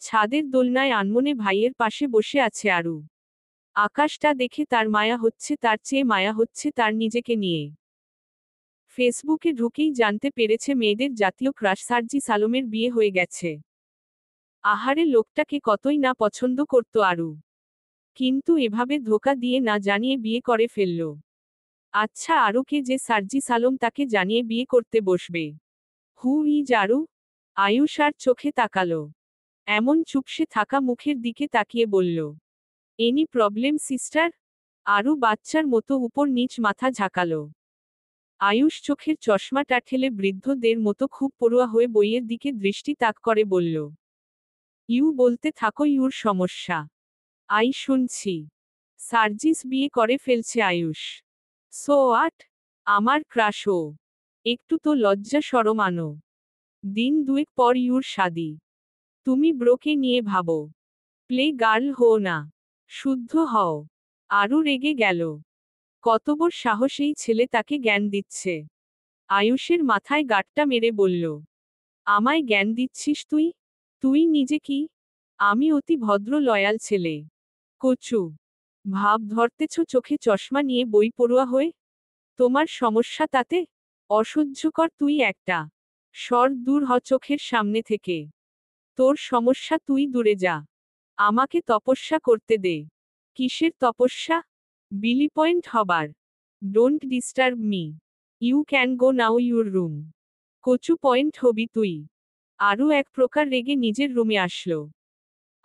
ছাদের দোলনায় আনমনে ভাইয়ের পাশে বসে আছে আরু। আকাশটা দেখে তার মায়া হচ্ছে, তার চেয়ে মায়া হচ্ছে তার নিজেকে নিয়ে। ফেসবুকে ঢুকেই জানতে পেরেছে মেয়েদের জাতীয় ক্রাশ সার্জিস আলমের বিয়ে হয়ে গেছে। আহারে, লোকটাকে কতই না পছন্দ করত আরু, কিন্তু এভাবে ধোকা দিয়ে না জানিয়ে বিয়ে করে ফেলল। আচ্ছা, আরুকে যে সার্জিস আলম তাকে জানিয়ে বিয়ে করতে বসবে? হু ইজ আরু? আয়ুষ আর চোখে তাকালো। এমন চুপসে থাকা মুখের দিকে তাকিয়ে বলল, এনি প্রবলেম সিস্টার? আরু বাচ্চার মতো উপর নিচ মাথা ঝাঁকালো। আয়ুষ চোখের চশমাটা ঠেলে বৃদ্ধদের মতো খুব পড়ুয়া হয়ে বইয়ের দিকে দৃষ্টি তাক করে বলল, ইউ বলতে থাকো ইউর সমস্যা। আই শুনছি। সার্জিস বিয়ে করে ফেলছে আয়ুষ। সো আট? আমার ক্রাশ ও। একটু তো লজ্জা শরম আনো। দিন দুয়েক পর ইউর শাদি। তুমি ব্রোকে নিয়ে ভাবো। প্লে গার্ল হো না, শুদ্ধ হও। আরও রেগে গেল। কত বড় সাহস এই ছেলে তাকে জ্ঞান দিচ্ছে। আয়ুষের মাথায় গাঁটটা মেরে বলল, আমায় জ্ঞান দিচ্ছিস তুই? তুই নিজে কি? আমি অতি ভদ্র লয়াল ছেলে। কচু ভাব ধরতেছ চোখে চশমা নিয়ে বই পড়ুয়া হয়ে? তোমার সমস্যা তাতে? অসহ্যকর তুই একটা। সর দূর হ চোখের সামনে থেকে। তোর সমস্যা, তুই দূরে যা। আমাকে তপস্যা করতে দে। কিসের তপস্যা? বিলি পয়েন্ট হবার। Don't disturb me. You can go now your room. কচু পয়েন্ট হবি তুই। আরও এক প্রকার রেগে নিজের রুমে আসলো।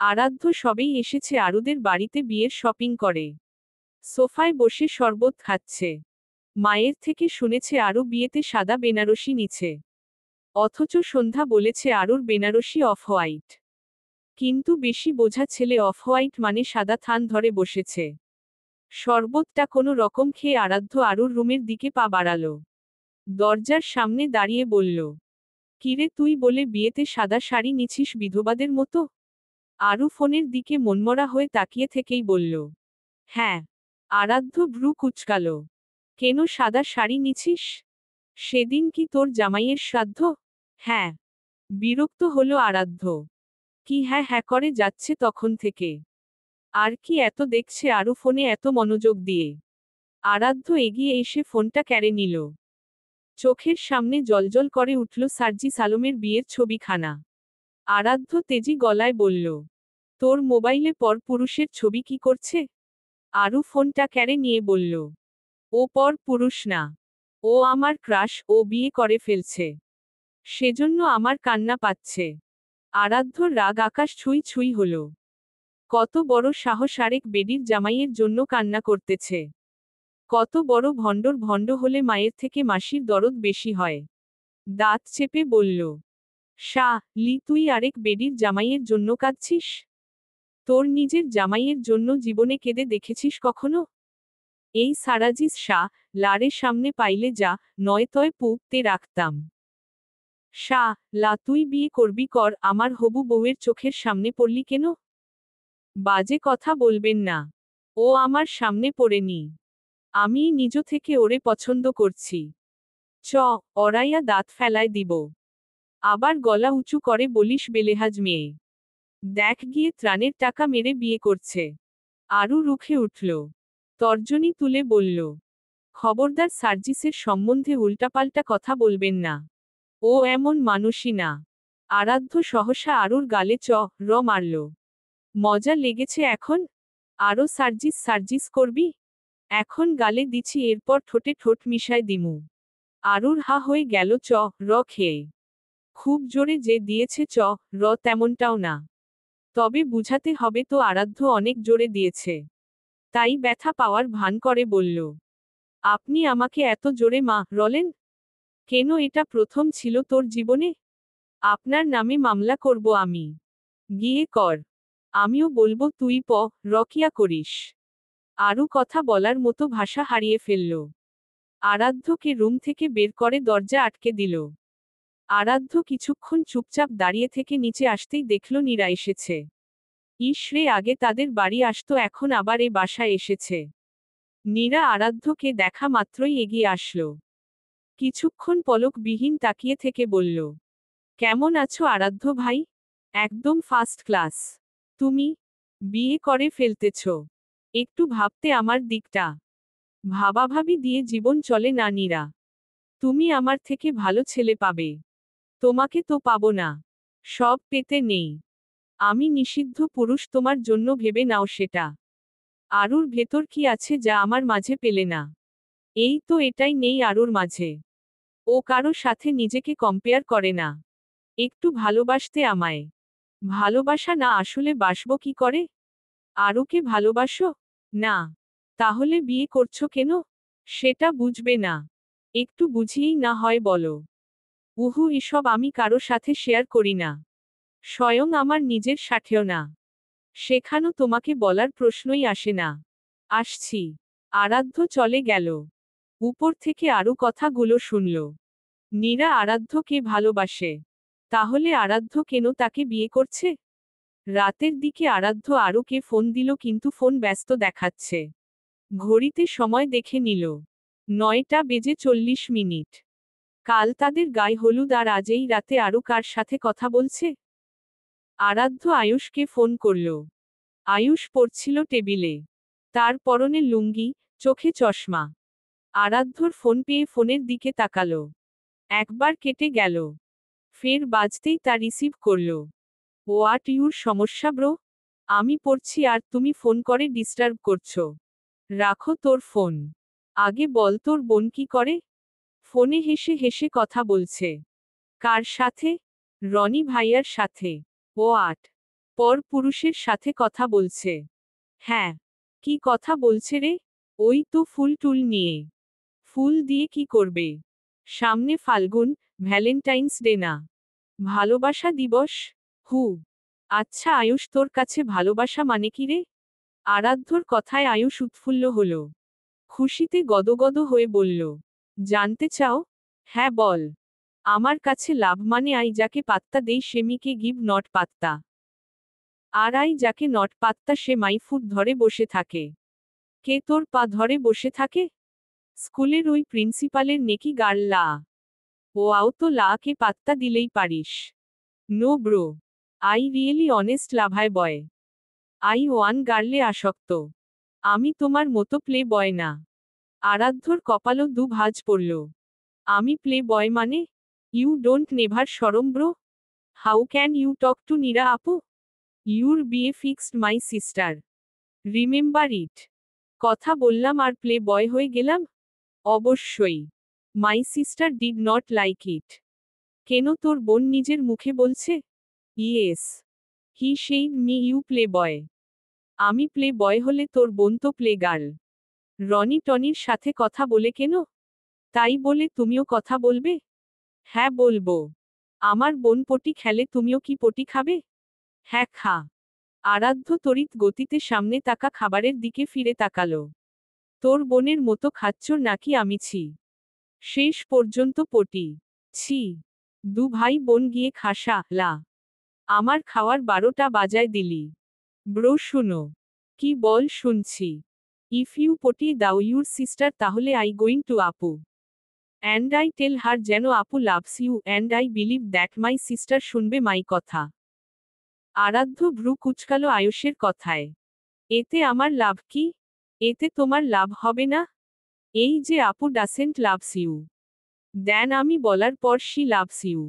আরাধ্য সবেই এসেছে আরুদের বাড়িতে বিয়ের শপিং করে। সোফায় বসে শরবত খাচ্ছে। মায়ের থেকে শুনেছে আরু বিয়েতে সাদা বেনারসি নিছে। অথচ সন্ধ্যা বলেছে আরুর বেনারসি অফ হোয়াইট। কিন্তু বেশি বোঝা ছেলে অফ হোয়াইট মানে সাদা থান ধরে বসেছে। শরবতটা কোনো রকম খেয়ে আরাধ্য আরুর রুমের দিকে পা বাড়ালো। দরজার সামনে দাঁড়িয়ে বলল, কিরে তুই বলে বিয়েতে সাদা শাড়ি নিছিস বিধবাদের মতো? আরু ফোনের দিকে মনমরা হয়ে তাকিয়ে থেকেই বলল, হ্যাঁ। আরাধ্য ভ্রু কুঁচকালো। কেন সাদা শাড়ি নিছিস? সেদিন কি তোর জামাইয়ের শ্রাদ্ধ? হ্যাঁ। বিরক্ত হলো আরাধ্য। কি হ্যাঁ হ্যাঁ করে যাচ্ছে তখন থেকে। আর কি এত দেখছে আরু ফোনে এত মনোযোগ দিয়ে? আরাধ্য এগিয়ে এসে ফোনটা কেড়ে নিল। চোখের সামনে জলজল করে উঠল সার্জিস আলমের বিয়ের ছবিখানা। আরাধ্য তেজি গলায় বলল, তোর মোবাইলে পর পুরুষের ছবি কি করছে? আরু ফোনটা কেড়ে নিয়ে বলল, ও পর পুরুষ না। ও আমার ক্রাশ, ও বিয়ে করে ফেলছে। সেজন্য আমার কান্না পাচ্ছে। আরাধ্যর রাগ আকাশ ছুঁই ছুঁই হল। কত বড় সাহস আরেক বেডির জামাইয়ের জন্য কান্না করতেছে। কত বড় ভণ্ডর, ভণ্ড হলে মায়ের থেকে মাসির দরদ বেশি হয়। দাঁত চেপে বলল, শাহ লি, তুই আরেক বেডির জামাইয়ের জন্য কাঁদছিস? তোর নিজের জামাইয়ের জন্য জীবনে কেঁদে দেখেছিস কখনো? এই সারাজিস শাহ লারে সামনে পাইলে যা, নয়তয় পুঁতে রাখতাম। শাহ লা, তুই বিয়ে করবি কর, আমার হবু বউয়ের চোখের সামনে পড়লি কেন? বাজে কথা বলবেন না। ও আমার সামনে পড়েনি। আমি নিজ থেকে ওরে পছন্দ করছি। চ অরাইয়া দাঁত ফেলায় দিব। আবার গলা উঁচু করে বলিস বেলেহাজ মেয়ে। দেখ গিয়ে ত্রাণের টাকা মেরে বিয়ে করছে। আরু রুখে উঠল। তর্জনী তুলে বলল, খবরদার সার্জিসের সম্বন্ধে উল্টাপাল্টা কথা বলবেন না। ও এমন মানুষই না। আরাধ্য সহসা আরুর গালে র মারল। মজা লেগেছে এখন? আরও সার্জিস সার্জিস করবি? এখন গালে দিছি, এরপর ঠোঁটে ঠোঁট মিশায় দিমু। আরুর হা হয়ে গেল র খেয়ে। খুব জোরে যে দিয়েছে র তেমনটাও না। তবে বুঝাতে হবে তো আরাধ্য অনেক জোরে দিয়েছে। তাই ব্যথা পাওয়ার ভান করে বলল, আপনি আমাকে এত জোরে রলেন কেন? এটা প্রথম ছিল তোর জীবনে? আপনার নামে মামলা করব আমি। গিয়ে কর। আমিও বলবো তুই রকিয়া করিস। আরও কথা বলার মতো ভাষা হারিয়ে ফেলল। আরাধ্যকে রুম থেকে বের করে দরজা আটকে দিল। আরাধ্য কিছুক্ষণ চুপচাপ দাঁড়িয়ে থেকে নিচে আসতেই দেখল নীরা এসেছে। ইস রে, আগে তাদের বাড়ি আসতো, এখন আবার এ বাসায় এসেছে। নীরা আরাধ্যকে দেখা মাত্রই এগিয়ে আসলো। কিছুক্ষণ পলকবিহীন তাকিয়ে থেকে বলল, কেমন আছো আরাধ্য ভাই? একদম ফার্স্ট ক্লাস। তুমি বিয়ে করে ফেলতেছ। একটু ভাবতে আমার দিকটা। ভাবাভাবি দিয়ে জীবন চলে না নীরা। তুমি আমার থেকে ভালো ছেলে পাবে। তোমাকে তো পাবো না। সব পেতে নেই। আমি নিষিদ্ধ পুরুষ, তোমার জন্য ভেবে নাও সেটা। আরুর ভেতর কি আছে যা আমার মাঝে পেলে না? এই তো এটাই নেই আরুর মাঝে। ও কারো সাথে নিজেকে কম্পেয়ার করে না। একটু ভালোবাসতে আমায়। ভালোবাসা না আসলে বাসবো কি করে? আরুকে ভালোবাসো? না। তাহলে বিয়ে করছো কেন? সেটা বুঝবে না। একটু বুঝিয়েই না হয় বলো। উহু, এসব আমি কারো সাথে শেয়ার করি না। স্বয়ং আমার নিজের সাথেও না। সেখানেও তোমাকে বলার প্রশ্নই আসে না। আসছি। আরাধ্য চলে গেল। উপর থেকে আরও কথাগুলো শুনল। নীরা আরাধ্যকে ভালোবাসে। তাহলে আরাধ্য কেন তাকে বিয়ে করছে? রাতের দিকে আরাধ্য আরুকে ফোন দিল, কিন্তু ফোন ব্যস্ত দেখাচ্ছে। ঘড়িতে সময় দেখে নিল। 9:40। কাল তাদের গায়ে হলুদ, আর আজ এই রাতে আরু কার সাথে কথা বলছে? আরাধ্য আয়ুষকে ফোন করল। আয়ুষ পড়ছিল টেবিলে। তার পরনে লুঙ্গি, চোখে চশমা। আরাধ্যর ফোন পেয়ে ফোনের দিকে তাকালো। একবার কেটে গেল। ফের বাজতেই তা রিসিভ করল। হোয়াট ইউর সমস্যা ব্রো? আমি পড়ছি আর তুমি ফোন করে ডিস্টার্ব করছো। রাখো তোর ফোন। আগে বল তোর বোন কি করে? ফোনে হেসে হেসে কথা বলছে। কার সাথে? রনি ভাইয়ার সাথে। হোয়াট? পর পুরুষের সাথে কথা বলছে। হ্যাঁ। কি কথা বলছে রে? ওই তো ফুল টুল নিয়ে। ফুল দিয়ে কি করবে? সামনে ফাল্গুন, ভ্যালেন্টাইন্স ডে না? ভালোবাসা দিবস? হু। আচ্ছা আয়ুষ, তোর কাছে ভালোবাসা মানে কি রে? আরাধ্যর কথায় আয়ুষ উৎফুল্ল হল। খুশিতে গদগদ হয়ে বলল, জানতে চাও? হ্যাঁ বল। আমার কাছে লাভ মানে আই যাকে পাত্তা দেই সে মিকে গিভ নট পাত্তা। আর আই যাকে নট পাত্তা সে মাই ফুট ধরে বসে থাকে। কে তোর পা ধরে বসে থাকে? স্কুলের ওই প্রিন্সিপালের নেকি গার্ল লা। ওয়াও, তো লা কে পাত্তা দিলেই পারিস। No bro. I really honest লাভায় বয়। আই ওয়ান গার্লে আসক্ত। আমি তোমার মতো প্লে বয় না। আরাধ্যর কপালও দু ভাঁজ পড়ল। আমি প্লে বয় মানে? ইউ ডোন্ট নেভার শরম bro? How can you talk to Nira আপু? ইউর বিয়ে fixed my sister. Remember it. কথা বললাম আর প্লে বয় হয়ে গেলাম? অবশ্যই। My sister did not like it. কেন, তোর বোন নিজের মুখে বলছে? Yes. He said me you play boy. আমি প্লে বয় হলে তোর বোন তো প্লে গার্ল। রনি টনির সাথে কথা বলে কেন? তাই বলে তুমিও কথা বলবে? হ্যাঁ বলবো। আমার বোন পটি খেলে, তুমিও কি পটি খাবে? হ্যাঁ খা। আরাধ্য তড়িৎ গতিতে সামনে তাকা খাবারের দিকে ফিরে তাকালো। তোর বোনের মতো খাচ্চর নাকি আমি? ছি। শেষ পর্যন্ত পটি। ছি। দু ভাই বোন গিয়ে খাসা লা। আমার খাওয়ার 12টা বাজায় দিলি। ব্রো শুনো। কি বল? শুনছি। ইফ ইউ পটি দাও ইউর সিস্টার, তাহলে আই গোয়িং টু আপু। অ্যান্ড আই টেল হার যেন আপু loves you, and I believe that my sister শুনবে মাই কথা। আরাধ্য ভ্রু কুচকালো আয়ুষের কথায়। এতে আমার লাভ কি? এতে তোমার লাভ হবে না? এই যে আপু ডাসেন্ট লাভস ইউ। দেন আমি বলার পর শি লাভস ইউ।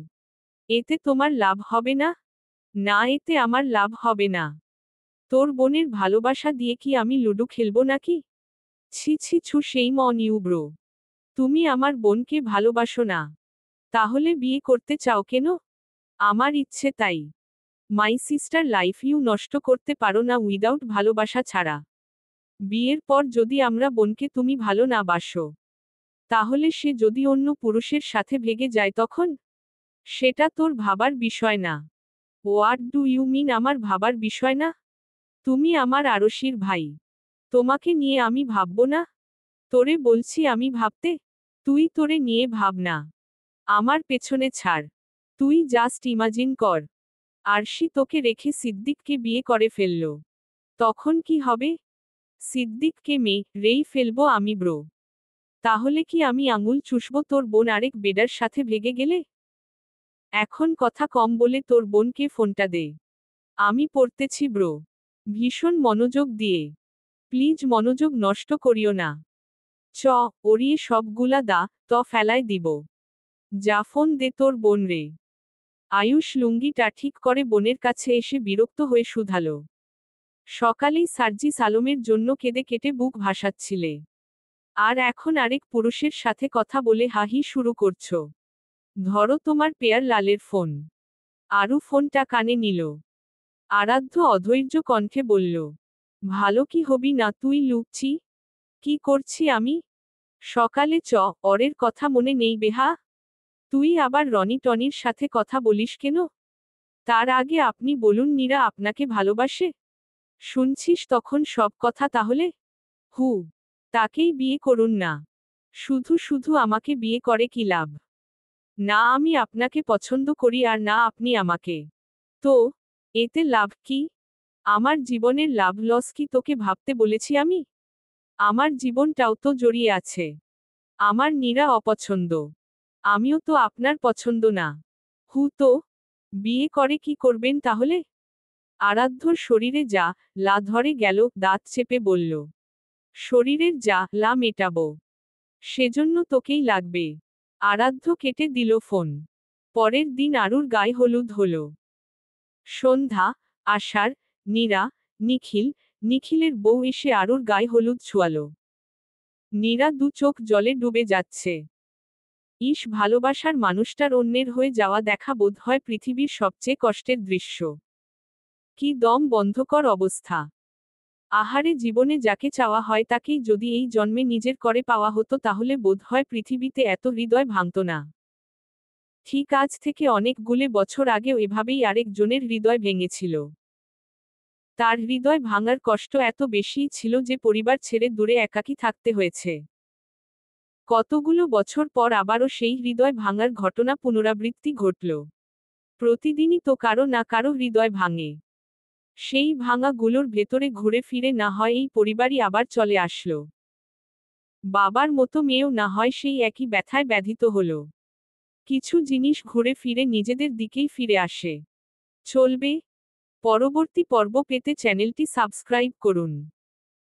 এতে তোমার লাভ হবে না? না, এতে আমার লাভ হবে না। তোর বোনের ভালোবাসা দিয়ে কি আমি লুডো খেলবো নাকি? ছি ছি ছু, সেইম অন ইউ ব্রো। তুমি আমার বোনকে ভালোবাসো না? তাহলে বিয়ে করতে চাও কেন? আমার ইচ্ছে তাই। মাই সিস্টার লাইফ ইউ নষ্ট করতে পারো না উইদাউট ভালোবাসা ছাড়া। বিয়ের পর যদি আমরা বোনকে তুমি ভালো না বাসো, তাহলে সে যদি অন্য পুরুষের সাথে ভেগে যায় তখন? সেটা তোর ভাবার বিষয় না। হোয়াট ডু ইউ মিন আমার ভাবার বিষয় না? তুমি আমার আরশির ভাই। তোমাকে নিয়ে আমি ভাববো না? তোরে বলছি আমি ভাবতে। তুই তোরে নিয়ে ভাব না। আমার পেছনে ছাড়। তুই জাস্ট ইমাজিন কর, আরশি তোকে রেখে সিদ্দিককে বিয়ে করে ফেলল। তখন কি হবে? সিদ্দিককে রেই ফেলবো আমি ব্রো। তাহলে কি আমি আঙুল চুষবো তোর বোন আরেক বেডার সাথে ভেগে গেলে? এখন কথা কম বলে তোর বোনকে ফোনটা দে। আমি পড়তেছি ব্রো। ভীষণ মনোযোগ দিয়ে। প্লিজ মনোযোগ নষ্ট করিও না। চ, ওরিয়ে সবগুলা দা, ফেলায় দিব। যা ফোন দে তোর বোন রে। আয়ুষ লুঙ্গিটা ঠিক করে বোনের কাছে এসে বিরক্ত হয়ে শুধালো। সকালেই সার্জিস আলমের জন্য কেঁদে কেটে বুক ভাসাচ্ছিলে। আর এখন আরেক পুরুষের সাথে কথা বলে হাহি শুরু করছো। ধরো তোমার পেয়ার লালের ফোন। আরু ফোনটা কানে নিল। আরাধ্য অধৈর্য কণ্ঠে বলল, ভালো কি হবি না তুই লুকছি? কি করছি আমি? সকালে ওরের কথা মনে নেই বেহা? তুই আবার রনি টনির সাথে কথা বলিস কেন? তার আগে আপনি বলুন নীরা আপনাকে ভালোবাসে? শুনছিস তখন সব কথা তাহলে? হু, তাকেই বিয়ে করুন না। শুধু শুধু আমাকে বিয়ে করে কি লাভ? না আমি আপনাকে পছন্দ করি আর না আপনি আমাকে। তো, এতে লাভ কি? আমার জীবনের লাভ লস কি তোকে ভাবতে বলেছি আমি? আমার জীবনটাও তো জড়িয়ে আছে। আমার নীরা অপছন্দ। আমিও তো আপনার পছন্দ না। হু তো, বিয়ে করে কি করবেন তাহলে? আরাধ্যর শরীরে যা লা ধরে গেল, দাঁত চেপে বলল। শরীরের যা লা মেটাবো। সেজন্য তোকেই লাগবে। আরাধ্য কেটে দিল ফোন। পরের দিন আরুর গায়ে হলুদ হলো। সন্ধ্যা, আষাঢ়, নীরা, নিখিল, নিখিলের বউ এসে আরুর গায়ে হলুদ ছোঁয়ালো। নীরা দু চোখ জলে ডুবে যাচ্ছে। ইস ভালোবাসার মানুষটার অন্যের হয়ে যাওয়া দেখা বোধ হয় পৃথিবীর সবচেয়ে কষ্টের দৃশ্য। কি দম বন্ধকর অবস্থা। আহারে জীবনে যাকে চাওয়া হয় তাকেই যদি এই জন্মে নিজের করে পাওয়া হতো তাহলে বোধ হয় পৃথিবীতে এত হৃদয় ভাঙত না। ঠিক আজ থেকে অনেকগুলো বছর আগেও এভাবেই আরেকজনের হৃদয় ভেঙেছিল। তার হৃদয় ভাঙার কষ্ট এত বেশিই ছিল যে পরিবার ছেড়ে দূরে একাকী থাকতে হয়েছে। কতগুলো বছর পর আবারও সেই হৃদয় ভাঙার ঘটনা পুনরাবৃত্তি ঘটল। প্রতিদিনই তো কারো না কারো হৃদয় ভাঙে। সেই ভাঙাগুলোর ভেতরে ঘুরে ফিরে না হয় এই পরিবারই আবার চলে আসলো। বাবার মতো মেয়েও না হয় সেই একই ব্যথায় ব্যাধিত হলো। কিছু জিনিস ঘুরে ফিরে নিজেদের দিকেই ফিরে আসে। চলবে? পরবর্তী পর্ব পেতে চ্যানেলটি সাবস্ক্রাইব করুন।